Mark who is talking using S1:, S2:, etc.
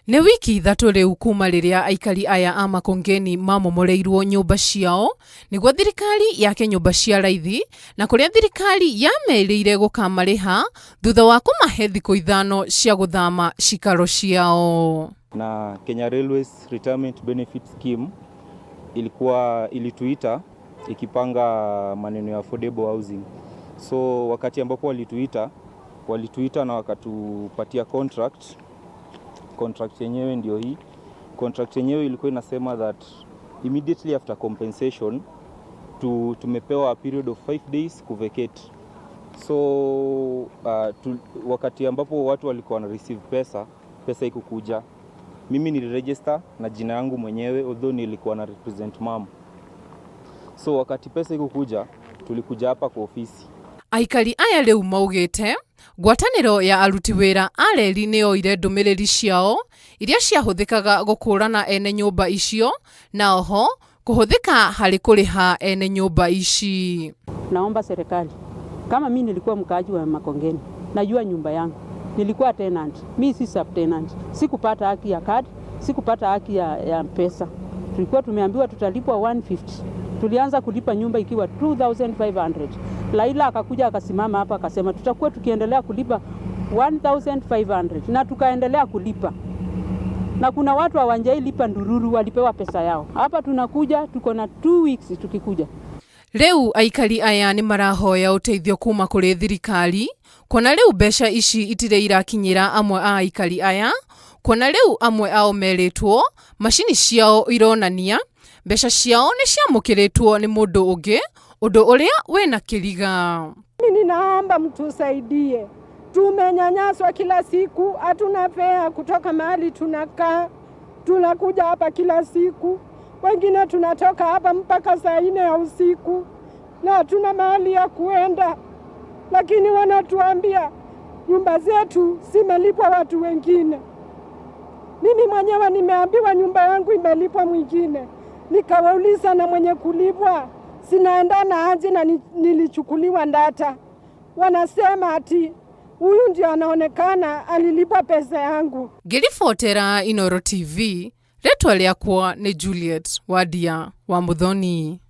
S1: Nĩ wiki ithatu riu kuma riria aikari aya a Makongeni mamomoreirwo nyumba ciao niguo thirikari yake nyumba cia raithi na kuria thirikari yamerĩire gukamariha thutha wa kumahe thikũ ithano cia guthama cikaro ciao.
S2: Na Kenya Railways Retirement Benefit Scheme ilituita ikipanga maneno ya affordable housing. So wakati ambapo walituita na wakatupatia contract yenyewe ndio hii. Contract yenyewe ilikuwa inasema that immediately after compensation tumepewa a period of 5 days kuvacate. So wakati ambapo watu walikuwa na receive pesa ikukuja, mimi niliregister na jina yangu mwenyewe although nilikuwa na represent mom. So wakati pesa ikukuja tulikuja hapa kwa ofisi.
S1: Aikari aya riu maugite ngwataniro ya aruti wira areri ni oire ndumiriri ciao iria ciahuthikaga gukurana ene nyumba icio na oho kuhuthika hari kuriha ene nyumba ici.
S3: Naomba serikali, kama mimi nilikuwa mkaaji wa Makongeni, najua nyumba yangu, nilikuwa tenant, mimi si subtenant, sikupata haki ya kadi, sikupata haki ya pesa. Tulikuwa tumeambiwa tutalipwa 150. Tulianza kulipa nyumba ikiwa 2500. Laila akakuja akasimama hapa akasema tutakuwa tukiendelea kulipa 1500 na tukaendelea kulipa. Na kuna watu hawanjai lipa ndururu walipewa pesa yao. Hapa tunakuja tuko na 2 weeks tukikuja.
S1: Riu aikari aya ni marahoya uteithio kuma kuri thirikari kuona riu mbeca ici itire irakinyira amwe a aikari aya kuona riu amwe ao meritwo mashini ciao ironania mbeca ciao ni ciamukiritwo ni mundu ungi undu uria wena kiriga.
S4: Mimi ninaomba mtusaidie, tumenyanyaswa kila siku, hatuna fare kutoka mahali tunakaa, tunakuja hapa kila siku, wengine tunatoka hapa mpaka saa 4 ya usiku na hatuna mahali ya kuenda, lakini wanatuambia nyumba zetu zimelipwa watu wengine. Mimi mwenyewe nimeambiwa nyumba yangu imelipwa mwingine, nikawauliza na mwenye kulipwa sinaendana aje na nilichukuliwa ndata. Wanasema ati huyu ndio anaonekana alilipa pesa yangu.
S1: Ngiribotera Inooro TV, retwa riakwa ni Juliet Wadia wa Muthoni.